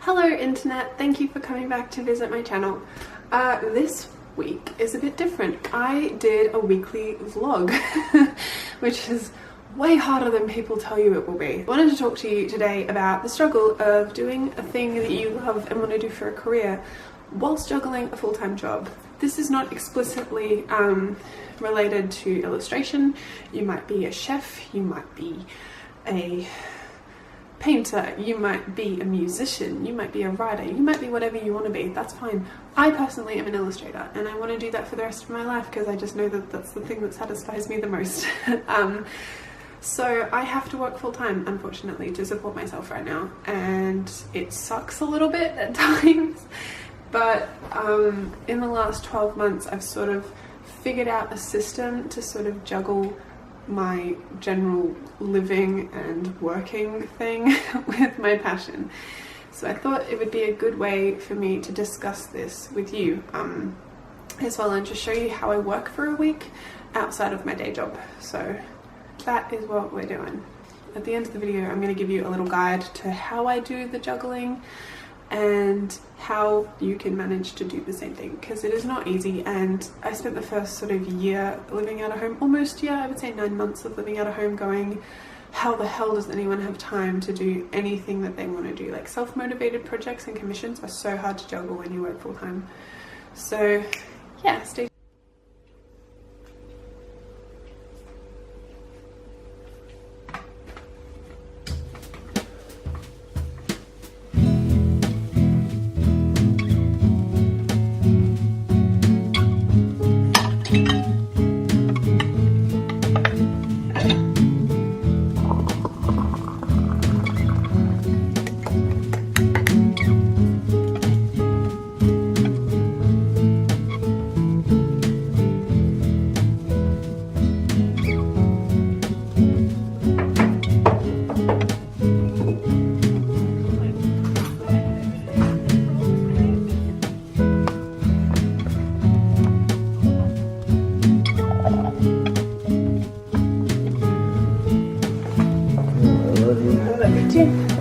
Hello internet, thank you for coming back to visit my channel. This week is a bit different. I did a weekly vlog, which is way harder than people tell you it will be. I wanted to talk to you today about the struggle of doing a thing that you love and want to do for a career whilst juggling a full-time job. This is not explicitly related to illustration. You might be a chef, you might be a painter, you might be a musician, you might be a writer, you might be whatever you want to be. That's fine. I personally am an illustrator and I want to do that for the rest of my life because I just know that that's the thing that satisfies me the most. So I have to work full-time, unfortunately, to support myself right now, and it sucks a little bit at times, but in the last 12 months I've sort of figured out a system to sort of juggle my general living and working thing with my passion. So I thought it would be a good way for me to discuss this with you as well, and to show you how I work for a week outside of my day job. So that is what we're doing. At the end of the video I'm going to give you a little guide to how I do the juggling and how you can manage to do the same thing, because it is not easy. And I spent the first sort of year living out of home, almost year, I would say 9 months of living out of home, going, how the hell does anyone have time to do anything that they want to do? Like, self-motivated projects and commissions are so hard to juggle when you work full-time. So yeah, stay tuned.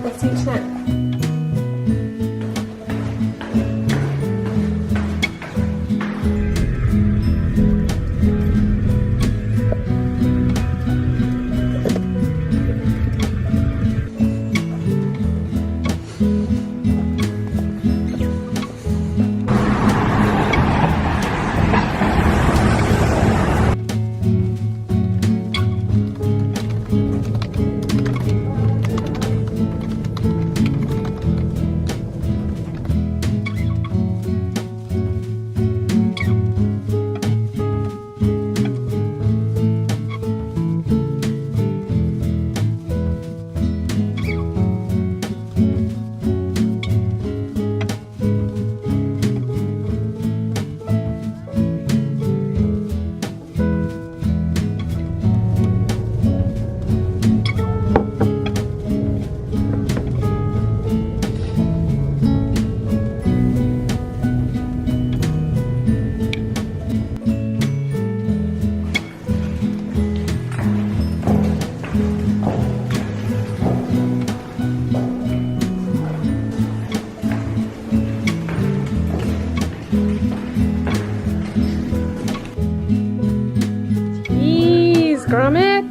Let's see tonight. Gromit!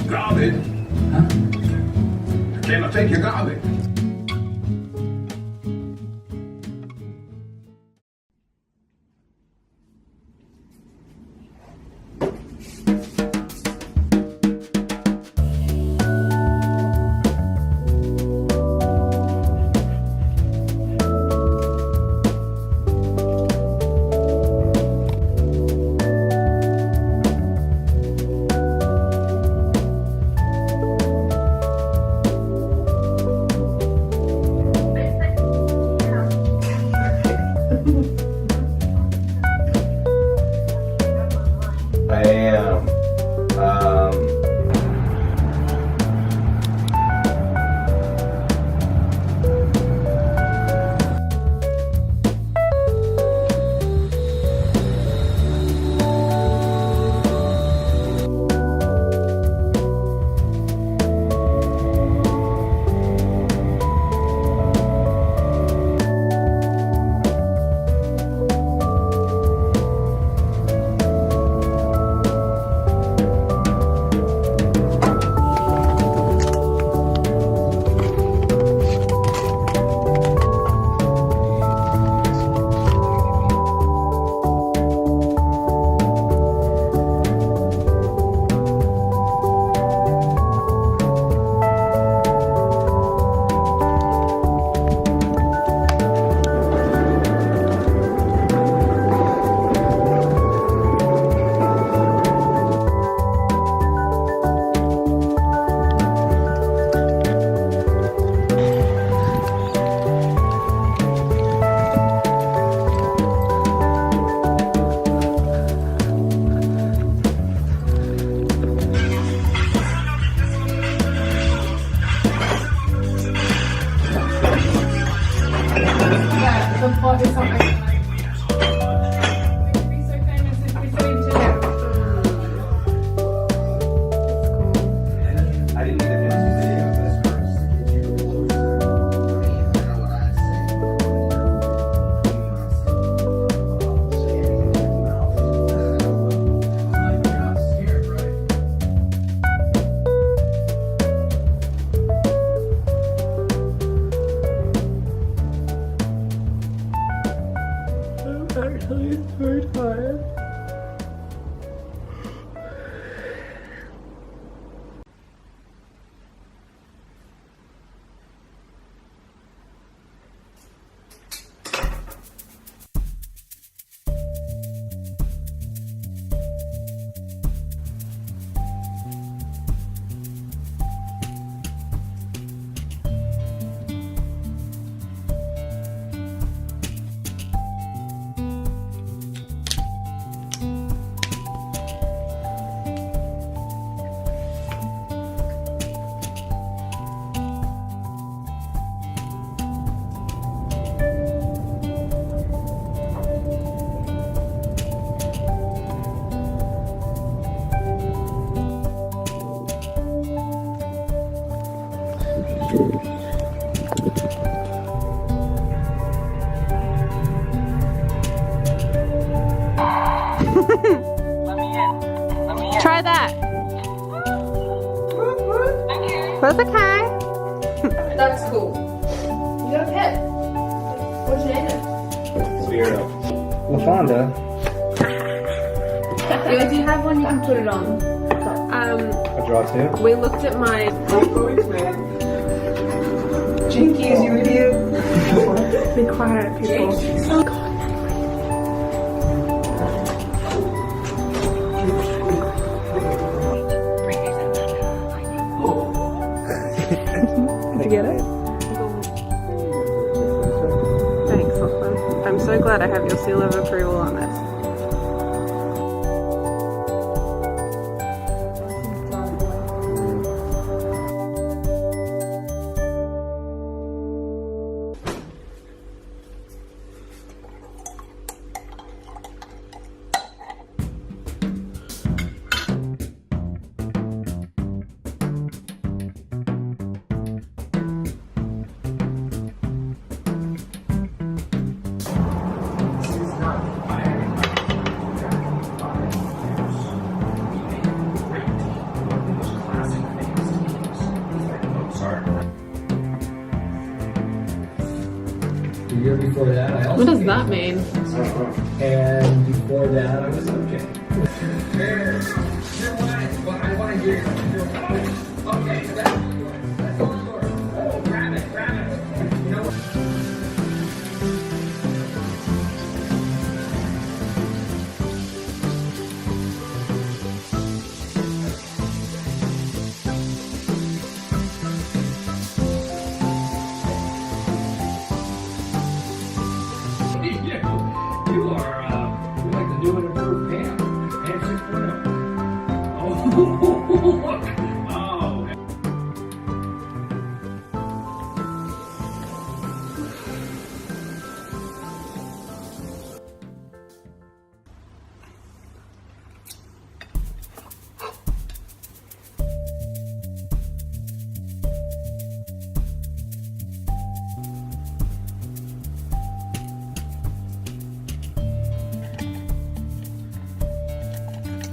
Garbage? Huh? Can I take your garbage? Try that. That's okay. That's cool. You got a pet. What'd you name it? Weirdo. LaFonda. Do you have one you can put it on? I draw too. We looked at my Jinkies, you idiot. Be quiet, people. Did you get it? Thanks, Lachlan. I'm so glad I have your seal of approval on this. The year before that, I also What does that mean? And before that, I was okay. What I want to hear. Okay, that's grab it. You know what? You are, you're like the new and improved Pam. Pam 6.0. Oh,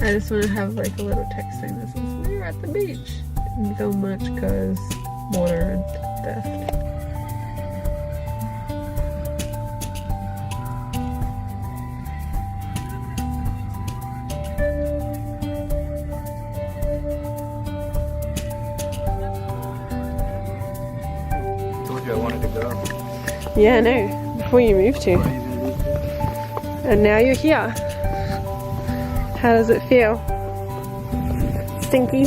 I just want to have like a little text saying this is we're at the beach. Didn't film much because water and death. Told you I wanted to go. Yeah, I know. Before you moved to. And now you're here. How does it feel? Stinky?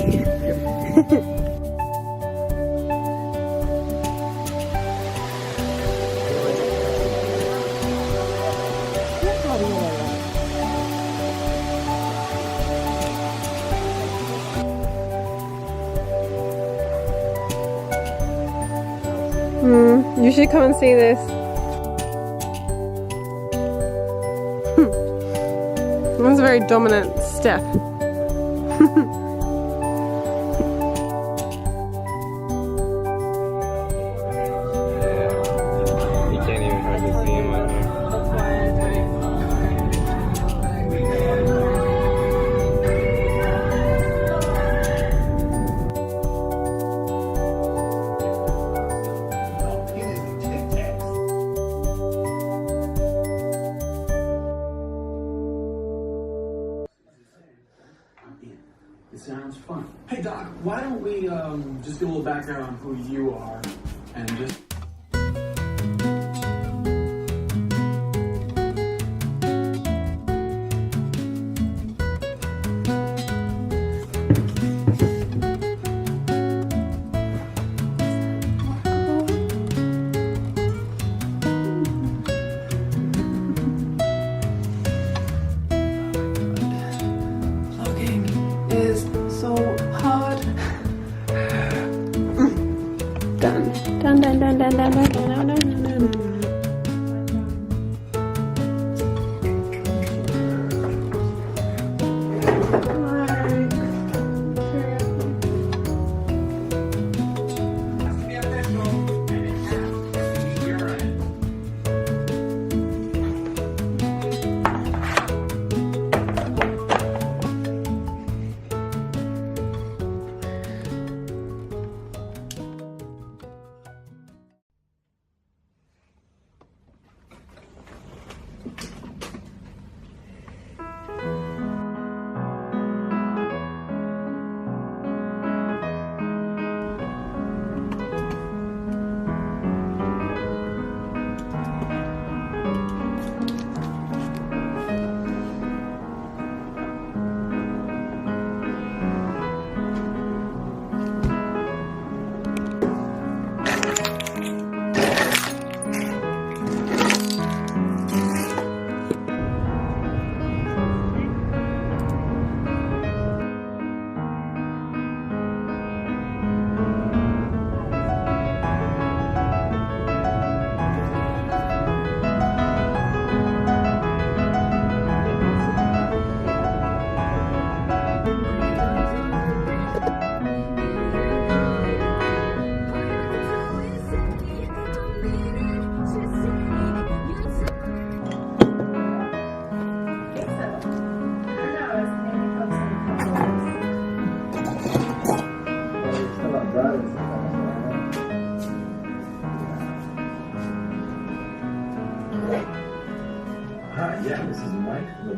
You should come and see this. That was a very dominant step. You can't even hardly see him out there. It sounds fun. Hey Doc, why don't we just get a little background on who you are and just... Done.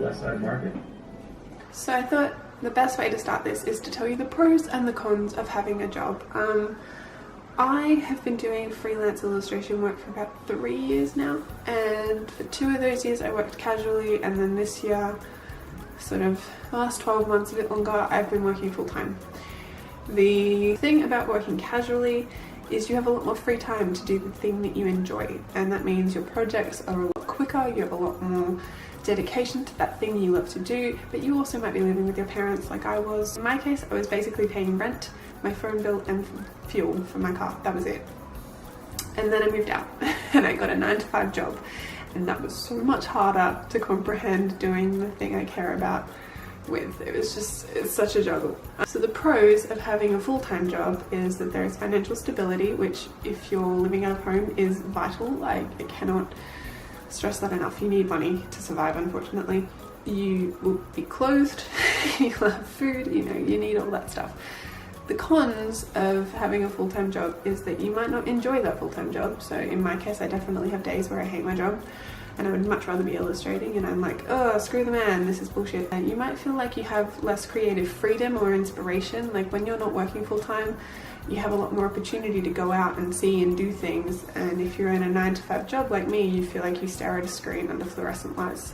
West Side Market. So I thought the best way to start this is to tell you the pros and the cons of having a job. I have been doing freelance illustration work for about 3 years now, and for 2 of those years I worked casually, and then this year, sort of the last 12 months, a bit longer, I've been working full-time. The thing about working casually is you have a lot more free time to do the thing that you enjoy, and that means your projects are a lot quicker, you have a lot more dedication to that thing you love to do, but you also might be living with your parents like I was. In my case, I was basically paying rent, my phone bill and fuel for my car. That was it. And then I moved out and I got a 9-to-5 job, and that was so much harder to comprehend doing the thing I care about with. It's such a juggle. So the pros of having a full-time job is that there is financial stability, which if you're living out of home is vital. Like, I cannot stress that enough. You need money to survive, unfortunately. You will be clothed, you'll have food, you know, you need all that stuff. The cons of having a full-time job is that you might not enjoy that full-time job. So in my case, I definitely have days where I hate my job and I would much rather be illustrating, and I'm like, oh, screw the man, this is bullshit. And you might feel like you have less creative freedom or inspiration. Like, when you're not working full-time, you have a lot more opportunity to go out and see and do things, and if you're in a 9-to-5 job like me, you feel like you stare at a screen under fluorescent lights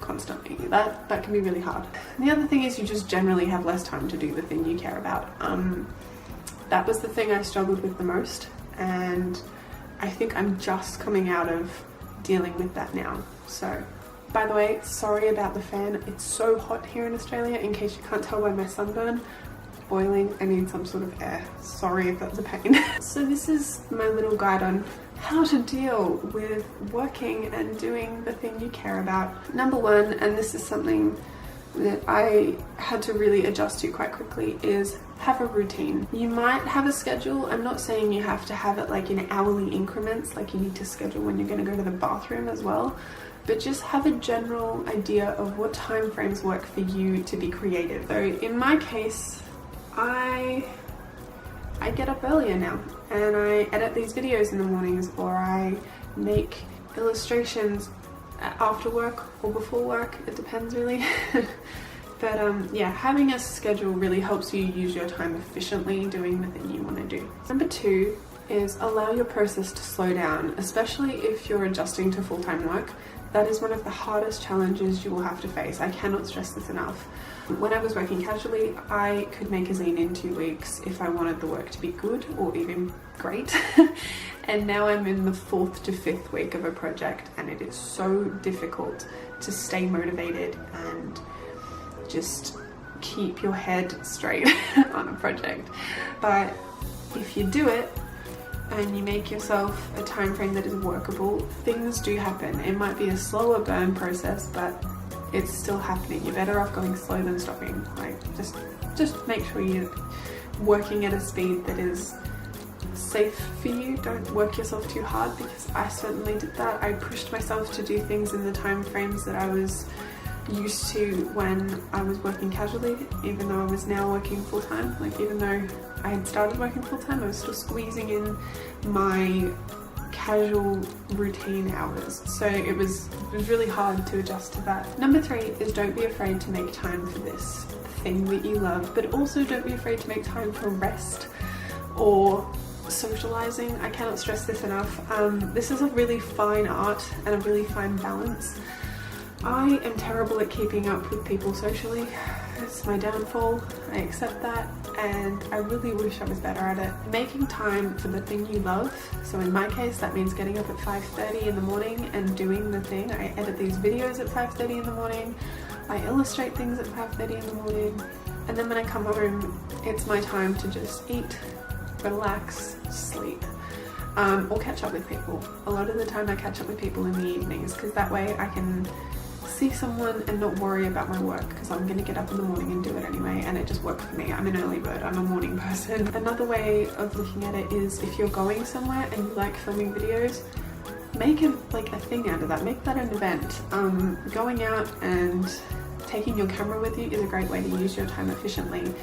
constantly. That can be really hard. And the other thing is you just generally have less time to do the thing you care about. That was the thing I struggled with the most, and I think I'm just coming out of dealing with that now. So, by the way, sorry about the fan. It's so hot here in Australia, in case you can't tell by my sunburn. Boiling. I need some sort of air. Sorry if that's a pain. So this is my little guide on how to deal with working and doing the thing you care about. Number one, and this is something that I had to really adjust to quite quickly, is have a routine. You might have a schedule. I'm not saying you have to have it like in hourly increments, like you need to schedule when you're going to go to the bathroom as well, but just have a general idea of what time frames work for you to be creative. So in my case, I get up earlier now and I edit these videos in the mornings, or I make illustrations after work or before work. It depends really. But yeah, having a schedule really helps you use your time efficiently doing the thing you want to do. Number two is allow your process to slow down, especially if you're adjusting to full-time work. That is one of the hardest challenges you will have to face. I cannot stress this enough. When I was working casually, I could make a zine in 2 weeks if I wanted the work to be good or even great. And now I'm in the 4th to 5th week of a project, and it is so difficult to stay motivated and just keep your head straight on a project. But if you do it and you make yourself a time frame that is workable, things do happen. It might be a slower burn process, but it's still happening. You're better off going slow than stopping. Like, just make sure you're working at a speed that is safe for you. Don't work yourself too hard, because I certainly did that. I pushed myself to do things in the time frames that I was used to when I was working casually, even though I was now working full-time. Like, even though I had started working full-time, I was still squeezing in my casual routine hours, so it was really hard to adjust to that. Number three is don't be afraid to make time for this thing that you love, but also don't be afraid to make time for rest or socializing. I cannot stress this enough. This is a really fine art and a really fine balance. I am terrible at keeping up with people socially. It's my downfall. I accept that, and I really wish I was better at it. Making time for the thing you love, so in my case that means getting up at 5:30 in the morning and doing the thing. I edit these videos at 5:30 in the morning, I illustrate things at 5:30 in the morning, and then when I come home, it's my time to just eat, relax, sleep, or catch up with people. A lot of the time I catch up with people in the evenings, because that way I can see someone and not worry about my work, because I'm going to get up in the morning and do it anyway, and it just works for me. I'm an early bird, I'm a morning person. Another way of looking at it is, if you're going somewhere and you like filming videos, make it like a thing out of that, make that an event. Going out and taking your camera with you is a great way to use your time efficiently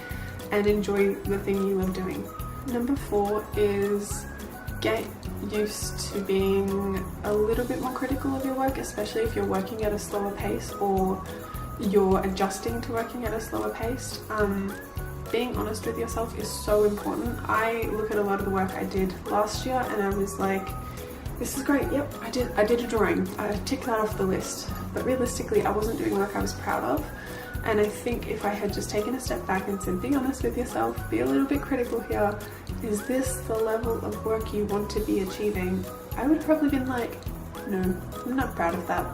and enjoy the thing you love doing. Number four is get used to being a little bit more critical of your work, especially if you're working at a slower pace or you're adjusting to working at a slower pace, being honest with yourself is so important. I look at a lot of the work I did last year and I was like, this is great, yep, I did a drawing, I ticked that off the list, but realistically I wasn't doing work I was proud of. And I think if I had just taken a step back and said, be honest with yourself, be a little bit critical here, is this the level of work you want to be achieving? I would have probably been like, no, I'm not proud of that.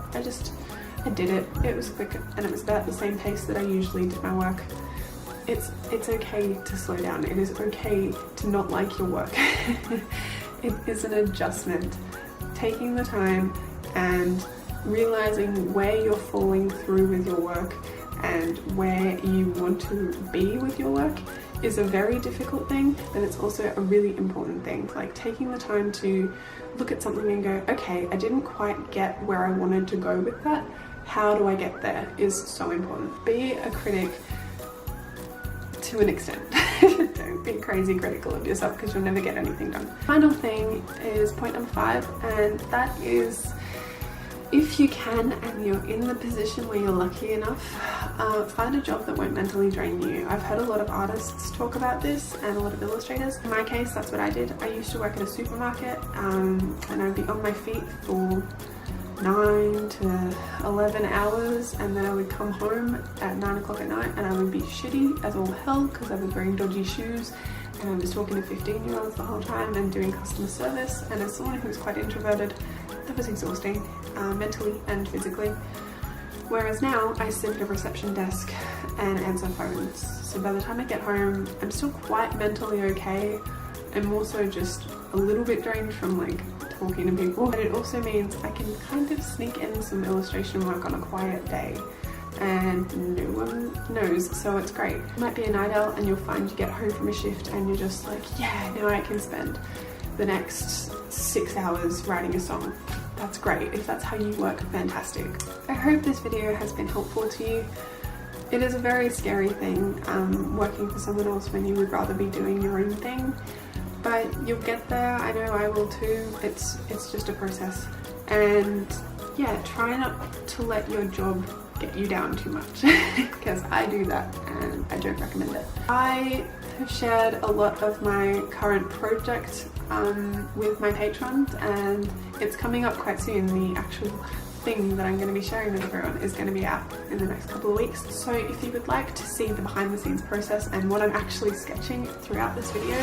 I did it, it was quick, and it was about the same pace that I usually did my work. It's okay to slow down, it is okay to not like your work. It is an adjustment. Taking the time and realizing where you're falling through with your work and where you want to be with your work is a very difficult thing, but it's also a really important thing. Like taking the time to look at something and go, okay, I didn't quite get where I wanted to go with that. How do I get there is so important. Be a critic to an extent. Don't be crazy critical of yourself because you'll never get anything done. Final thing is point number 5, and that is, if you can and you're in the position where you're lucky enough, find a job that won't mentally drain you. I've heard a lot of artists talk about this and a lot of illustrators. In my case, that's what I did. I used to work at a supermarket and I'd be on my feet for 9 to 11 hours, and then I would come home at 9 o'clock at night and I would be shitty as all hell because I was wearing dodgy shoes and I was talking to 15-year-olds the whole time and doing customer service, and as someone who was quite introverted, that was exhausting, mentally and physically. Whereas now I sit at a reception desk and answer phones, so by the time I get home I'm still quite mentally okay. I'm also just a little bit drained from like talking to people, but it also means I can kind of sneak in some illustration work on a quiet day and no one knows, so it's great. It might be a night out and you'll find you get home from a shift and you're just like, yeah, now I can spend the next 6 hours writing a song. That's great. If that's how you work, fantastic. I hope this video has been helpful to you. It is a very scary thing, working for someone else when you would rather be doing your own thing, but you'll get there. I know I will too. It's just a process, and yeah, try not to let your job get you down too much because I do that and I don't recommend it. I have shared a lot of my current project with my patrons, and it's coming up quite soon. The actual thing that I'm going to be sharing with everyone is going to be out in the next couple of weeks. So if you would like to see the behind the scenes process and what I'm actually sketching throughout this video,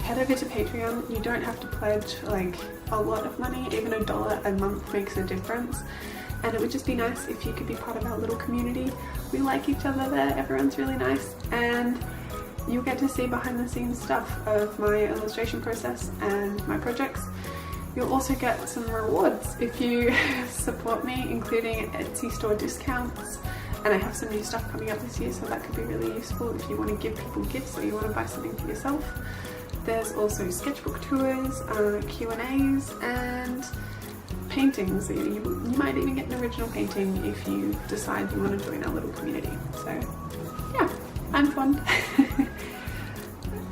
head over to Patreon. You don't have to pledge like a lot of money, even $1 a month makes a difference. And it would just be nice if you could be part of our little community. We like each other there, everyone's really nice, and you'll get to see behind the scenes stuff of my illustration process and my projects. You'll also get some rewards if you support me, including Etsy store discounts, and I have some new stuff coming up this year, so that could be really useful if you want to give people gifts or you want to buy something for yourself. There's also sketchbook tours, Q&As, and paintings. You might even get an original painting if you decide you want to join our little community. So yeah, I'm fun.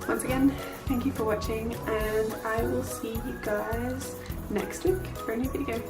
Once again, thank you for watching, and I will see you guys next week for a new video.